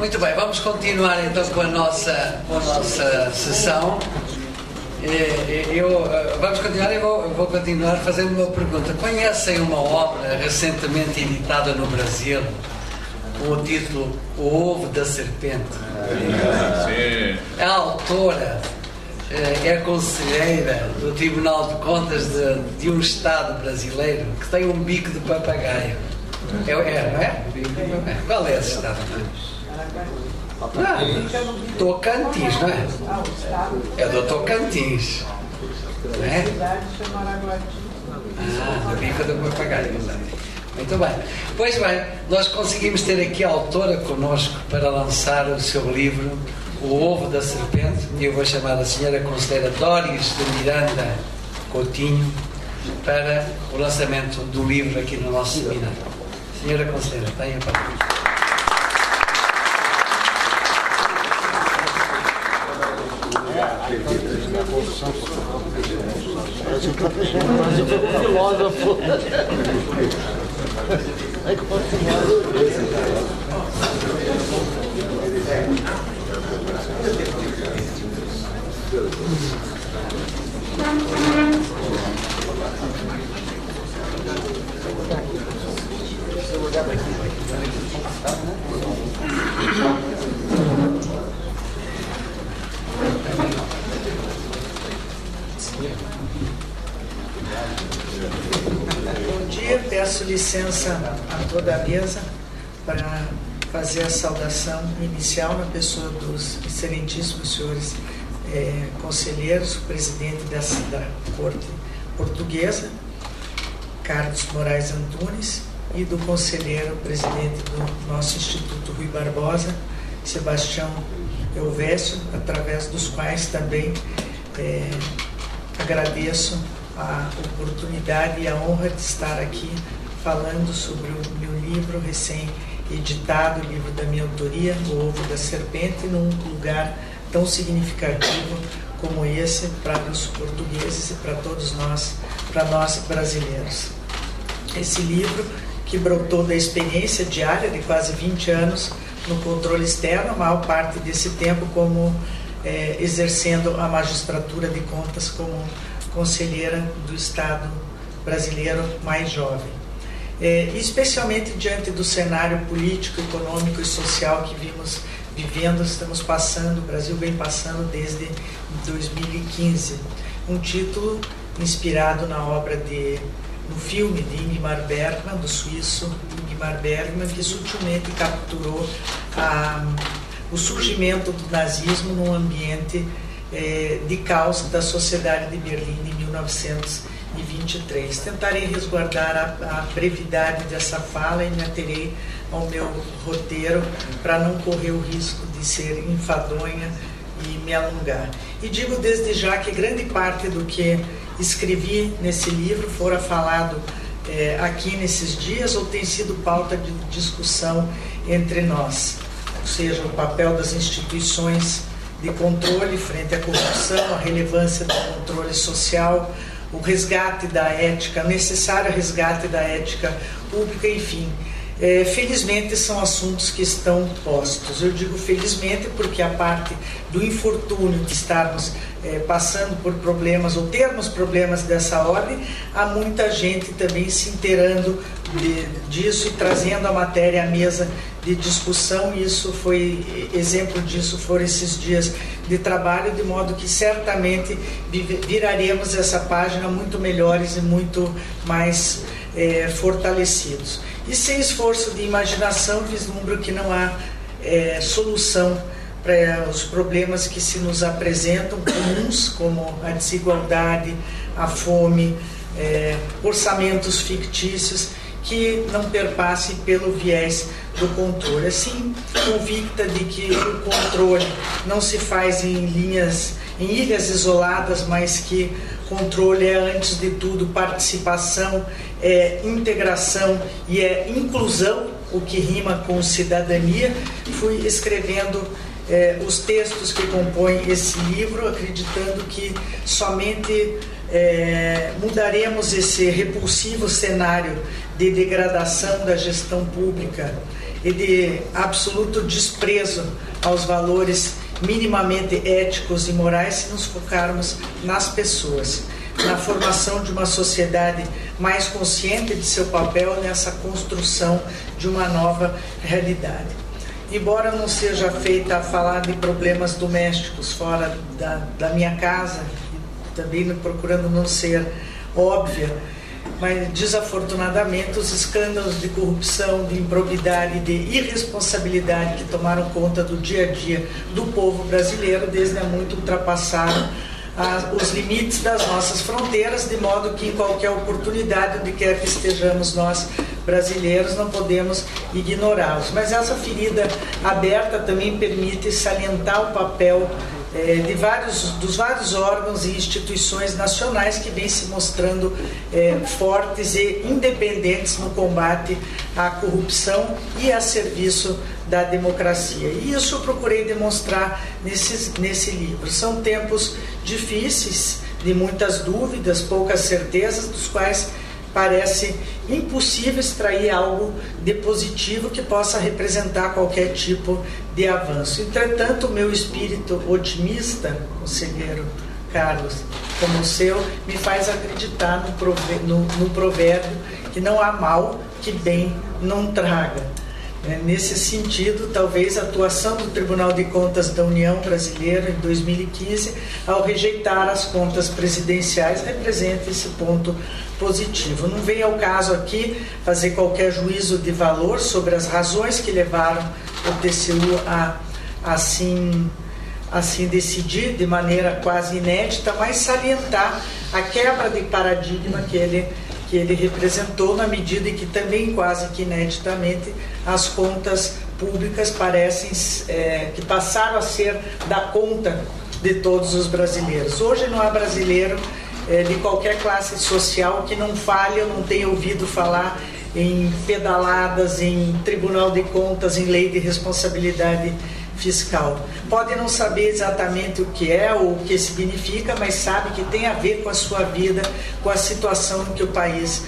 Muito bem, vamos continuar então com a nossa sessão. Vamos continuar e vou continuar fazendo uma pergunta. Conhecem uma obra recentemente editada no Brasil com o título O Ovo da Serpente? Sim. A autora é conselheira do Tribunal de Contas de um Estado brasileiro que tem um bico de papagaio. Não é? Qual é esse Estado? Tocantins, não é? É do Tocantins. Não é? Do bico do papagaio. Muito bem. Pois bem, nós conseguimos ter aqui a autora connosco para lançar o seu livro O Ovo da Serpente, e eu vou chamar a senhora conselheira Dóris de Miranda Coutinho para o lançamento do livro aqui no nosso seminário. Senhora conselheira, tenha a palavra. Filósofo. Bom dia, peço licença a toda a mesa para fazer a saudação inicial na pessoa dos excelentíssimos senhores conselheiros, o presidente da Corte Portuguesa, Carlos Moraes Antunes, e do conselheiro presidente do nosso Instituto Rui Barbosa, Sebastião Elvésio, através dos quais também agradeço a oportunidade e a honra de estar aqui falando sobre o meu livro recém-editado, o livro da minha autoria, O Ovo da Serpente, num lugar tão significativo como esse para os portugueses e para todos nós, para nós brasileiros. Esse livro, que brotou da experiência diária de quase 20 anos no controle externo, a maior parte desse tempo como exercendo a magistratura de contas como conselheira do Estado brasileiro mais jovem. Especialmente diante do cenário político, econômico e social que estamos passando, o Brasil vem passando desde 2015. Um título inspirado no filme de Ingmar Bergman, do suíço Ingmar Bergman, que sutilmente capturou o surgimento do nazismo num ambiente de caos da sociedade de Berlim de 1923. Tentarei resguardar a brevidade dessa fala e me aterei ao meu roteiro para não correr o risco de ser enfadonha e me alongar. E digo desde já que grande parte do que escrevi nesse livro fora falado aqui nesses dias ou tem sido pauta de discussão entre nós, ou seja, o papel das instituições de controle frente à corrupção, a relevância do controle social, o resgate da ética, o necessário resgate da ética pública, enfim. Felizmente são assuntos que estão postos. Eu digo felizmente porque a parte do infortúnio de estarmos passando por problemas ou termos problemas dessa ordem, há muita gente também se inteirando disso e trazendo a matéria à mesa de discussão, e exemplo disso foram esses dias de trabalho, de modo que certamente viraremos essa página muito melhores e muito mais fortalecidos. E sem esforço de imaginação, vislumbro que não há solução para os problemas que se nos apresentam, comuns, como a desigualdade, a fome, orçamentos fictícios, que não perpassem pelo viés do controle. Assim, convicta de que o controle não se faz em ilhas isoladas, mas que controle é, antes de tudo, participação, integração e inclusão, o que rima com cidadania. Fui escrevendo os textos que compõem esse livro, acreditando que somente mudaremos esse repulsivo cenário de degradação da gestão pública e de absoluto desprezo aos valores minimamente éticos e morais se nos focarmos nas pessoas, na formação de uma sociedade mais consciente de seu papel nessa construção de uma nova realidade. Embora não seja feita a falar de problemas domésticos fora da minha casa, também procurando não ser óbvia, mas desafortunadamente os escândalos de corrupção, de improbidade, de irresponsabilidade que tomaram conta do dia a dia do povo brasileiro desde há muito ultrapassaram os limites das nossas fronteiras, de modo que em qualquer oportunidade, onde quer que estejamos nós brasileiros, não podemos ignorá-los. Mas essa ferida aberta também permite salientar o papel dos vários órgãos e instituições nacionais que vêm se mostrando fortes e independentes no combate à corrupção e a serviço da democracia. E isso eu procurei demonstrar nesse livro. São tempos difíceis, de muitas dúvidas, poucas certezas, dos quais parece impossível extrair algo de positivo que possa representar qualquer tipo de avanço. Entretanto, o meu espírito otimista, conselheiro Carlos, como o seu, me faz acreditar no provérbio que não há mal que bem não traga. Nesse sentido, talvez a atuação do Tribunal de Contas da União Brasileira em 2015, ao rejeitar as contas presidenciais, representa esse ponto positivo. Não vem ao caso aqui fazer qualquer juízo de valor sobre as razões que levaram o TCU a assim decidir de maneira quase inédita, mas salientar a quebra de paradigma que ele representou, na medida em que também quase que ineditamente as contas públicas parecem que passaram a ser da conta de todos os brasileiros. Hoje não há brasileiro de qualquer classe social que não fale ou não tenha ouvido falar em pedaladas, em Tribunal de Contas, em lei de responsabilidade fiscal. Pode não saber exatamente o que é ou o que significa, mas sabe que tem a ver com a sua vida, com a situação em que o país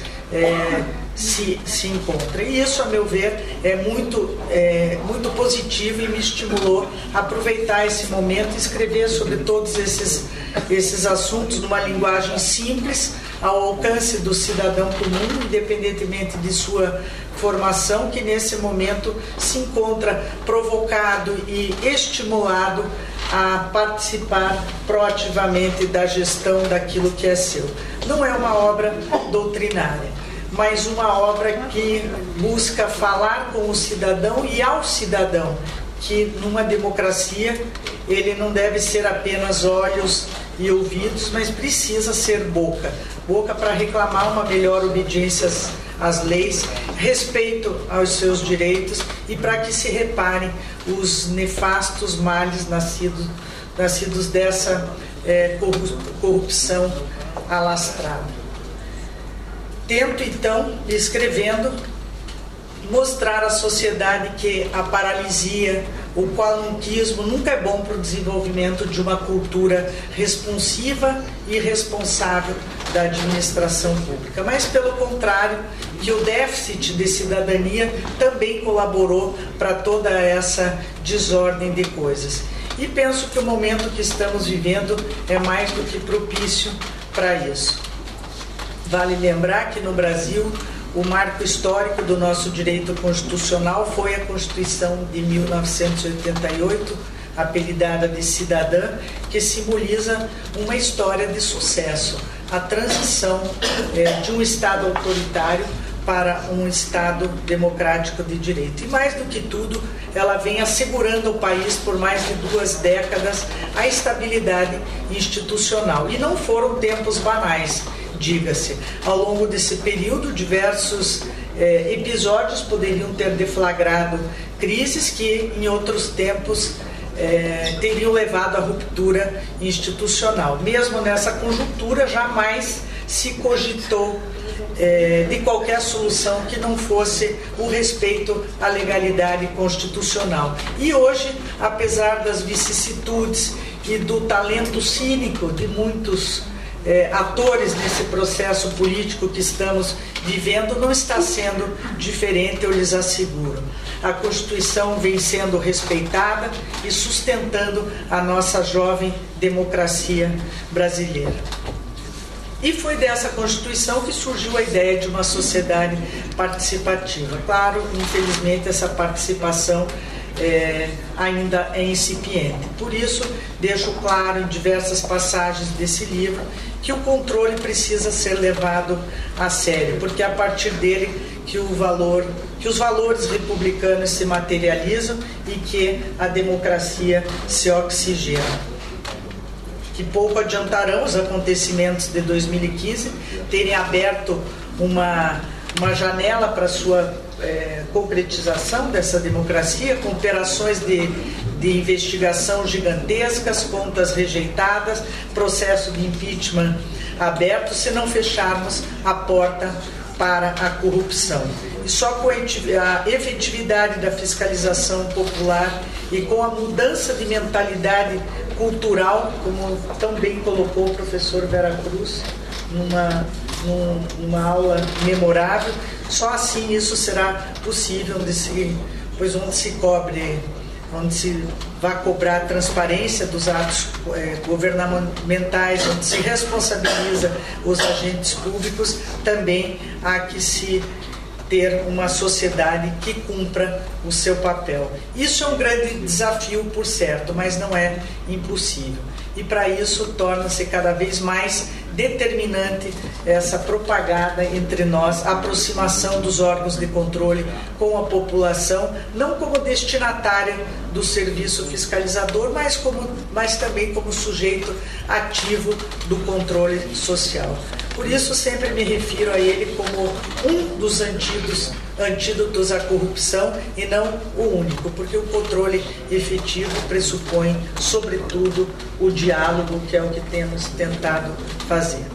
se encontra. E isso, a meu ver, é muito positivo e me estimulou a aproveitar esse momento e escrever sobre todos esses assuntos numa linguagem simples, ao alcance do cidadão comum, independentemente de sua formação, que nesse momento se encontra provocado e estimulado a participar proativamente da gestão daquilo que é seu. Não é uma obra doutrinária, mas uma obra que busca falar com o cidadão e ao cidadão, que numa democracia ele não deve ser apenas olhos e ouvidos, mas precisa ser boca para reclamar uma melhor obediência às leis, respeito aos seus direitos e para que se reparem os nefastos males nascidos dessa corrupção alastrada. Tento então, escrevendo, mostrar à sociedade que a paralisia, o qualunquismo nunca é bom para o desenvolvimento de uma cultura responsiva e responsável da administração pública, mas pelo contrário, que o déficit de cidadania também colaborou para toda essa desordem de coisas. E penso que o momento que estamos vivendo é mais do que propício para isso. Vale lembrar que no Brasil o marco histórico do nosso direito constitucional foi a Constituição de 1988, apelidada de Cidadã, que simboliza uma história de sucesso, a transição de um Estado autoritário para um Estado democrático de direito. E mais do que tudo, ela vem assegurando ao país por mais de 2 décadas a estabilidade institucional. E não foram tempos banais, diga-se. Ao longo desse período, diversos episódios poderiam ter deflagrado crises que, em outros tempos, teriam levado à ruptura institucional. Mesmo nessa conjuntura, jamais se cogitou de qualquer solução que não fosse o respeito à legalidade constitucional. E hoje, apesar das vicissitudes e do talento cínico de muitos atores nesse processo político que estamos vivendo não está sendo diferente, eu lhes asseguro. A Constituição vem sendo respeitada e sustentando a nossa jovem democracia brasileira. E foi dessa Constituição que surgiu a ideia de uma sociedade participativa. Claro, infelizmente, essa participação ainda é incipiente. Por isso, deixo claro em diversas passagens desse livro que o controle precisa ser levado a sério, porque é a partir dele que os valores republicanos se materializam e que a democracia se oxigena. Que pouco adiantarão os acontecimentos de 2015 terem aberto uma janela para a sua concretização dessa democracia, com operações de investigação gigantescas, contas rejeitadas, processo de impeachment aberto, se não fecharmos a porta para a corrupção. E só com a efetividade da fiscalização popular e com a mudança de mentalidade cultural, como tão bem colocou o professor Vera Cruz numa aula memorável, só assim isso será possível, onde se vai cobrar a transparência dos atos governamentais, onde se responsabiliza os agentes públicos, também há que se ter uma sociedade que cumpra o seu papel. Isso é um grande desafio, por certo, mas não é impossível. E para isso torna-se cada vez mais determinante essa propaganda entre nós, a aproximação dos órgãos de controle com a população, não como destinatária do serviço fiscalizador, mas também como sujeito ativo do controle social. Por isso sempre me refiro a ele como um dos antídotos à corrupção e não o único, porque o controle efetivo pressupõe, sobretudo, o diálogo, que é o que temos tentado fazer.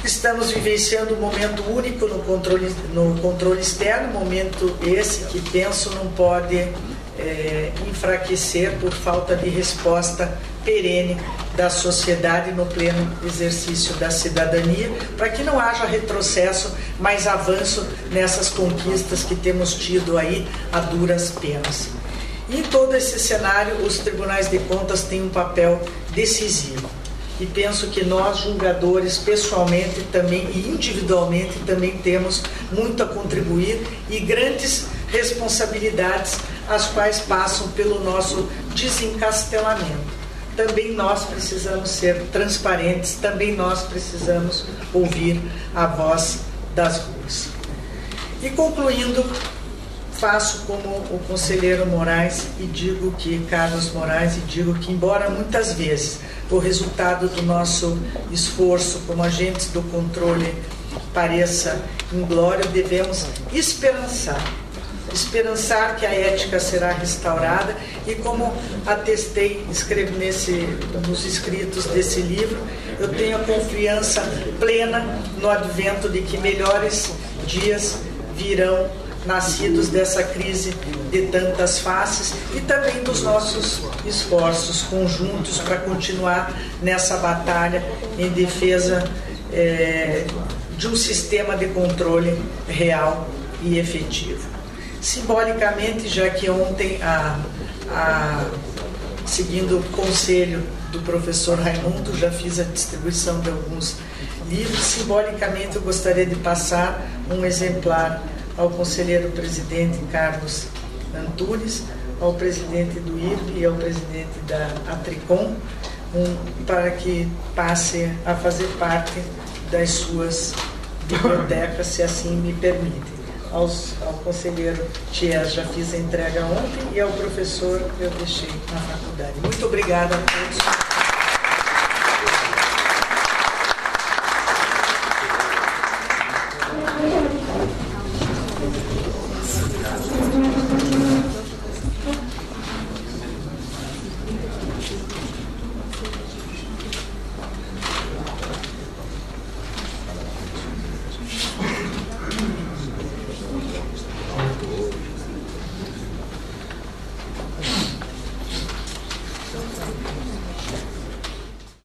Estamos vivenciando um momento único no controle externo, momento esse que penso não pode enfraquecer por falta de resposta perene da sociedade no pleno exercício da cidadania, para que não haja retrocesso, mas avanço nessas conquistas que temos tido aí a duras penas. E em todo esse cenário, os tribunais de contas têm um papel decisivo. E penso que nós, julgadores, pessoalmente também e individualmente, também temos muito a contribuir e grandes responsabilidades, as quais passam pelo nosso desencastelamento. Também nós precisamos ser transparentes, também nós precisamos ouvir a voz das ruas. E concluindo, faço como o conselheiro Moraes e digo que, Carlos Moraes, e digo que, embora muitas vezes o resultado do nosso esforço como agentes do controle pareça inglório, devemos esperançar que a ética será restaurada e, como atestei, escrevo nos escritos desse livro, eu tenho a confiança plena no advento de que melhores dias virão, nascidos dessa crise de tantas faces e também dos nossos esforços conjuntos para continuar nessa batalha em defesa de um sistema de controle real e efetivo. Simbolicamente, já que ontem, seguindo o conselho do professor Raimundo, já fiz a distribuição de alguns livros, simbolicamente eu gostaria de passar um exemplar ao conselheiro presidente Carlos Antunes, ao presidente do IRB e ao presidente da Atricom, para que passe a fazer parte das suas bibliotecas, se assim me permitem. Ao conselheiro Thiers já fiz a entrega ontem e ao professor eu deixei na faculdade. Muito obrigada a todos.